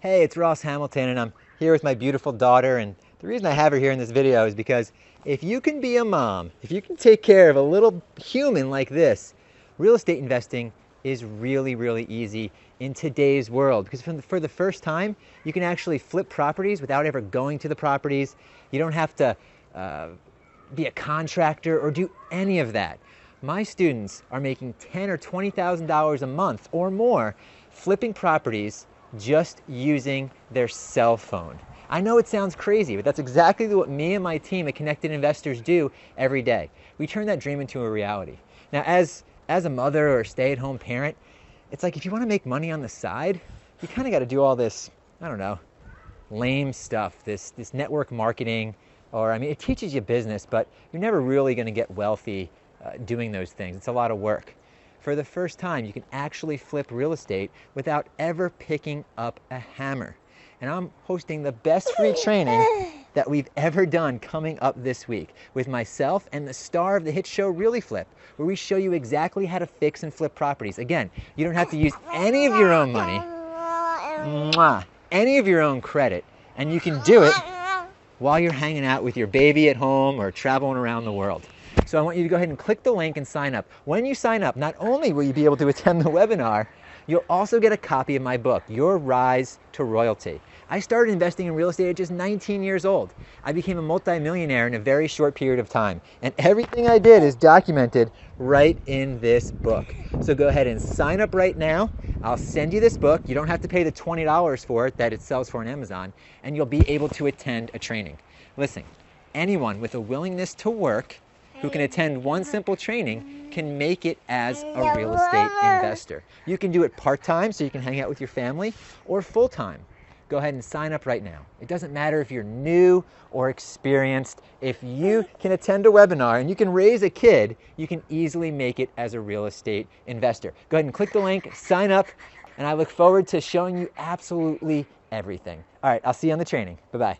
Hey, it's Ross Hamilton, and I'm here with my beautiful daughter. And the reason I have her here in this video is because if you can be a mom, if you can take care of a little human like this, real estate investing is really, really easy in today's world. Because for the first time, you can actually flip properties without ever going to the properties. You don't have to be a contractor or do any of that. My students are making $10,000 or $20,000 a month or more flipping properties just using their cell phone. I know it sounds crazy, but that's exactly what me and my team at Connected Investors do every day. We turn that dream into a reality. Now, as a mother or a stay-at-home parent, it's like if you want to make money on the side, you kind of got to do all this, I don't know, lame stuff, this network marketing, or I mean, it teaches you business, but you're never really going to get wealthy doing those things. It's a lot of work. For the first time, you can actually flip real estate without ever picking up a hammer. And I'm hosting the best free training that we've ever done coming up this week with myself and the star of the hit show Really Flip, where we show you exactly how to fix and flip properties. Again, you don't have to use any of your own money, any of your own credit, and you can do it while you're hanging out with your baby at home or traveling around the world. So I want you to go ahead and click the link and sign up. When you sign up, not only will you be able to attend the webinar, you'll also get a copy of my book, Your Rise to Royalty. I started investing in real estate at just 19 years old. I became a multimillionaire in a very short period of time. And everything I did is documented right in this book. So go ahead and sign up right now. I'll send you this book. You don't have to pay the $20 for it that it sells for on Amazon, and you'll be able to attend a training. Listen, anyone with a willingness to work who can attend one simple training can make it as a real estate investor. You can do it part-time so you can hang out with your family, or full-time. Go ahead and sign up right now. It doesn't matter if you're new or experienced. If you can attend a webinar and you can raise a kid, you can easily make it as a real estate investor. Go ahead and click the link, sign up, and I look forward to showing you absolutely everything. All right, I'll see you on the training. Bye-bye.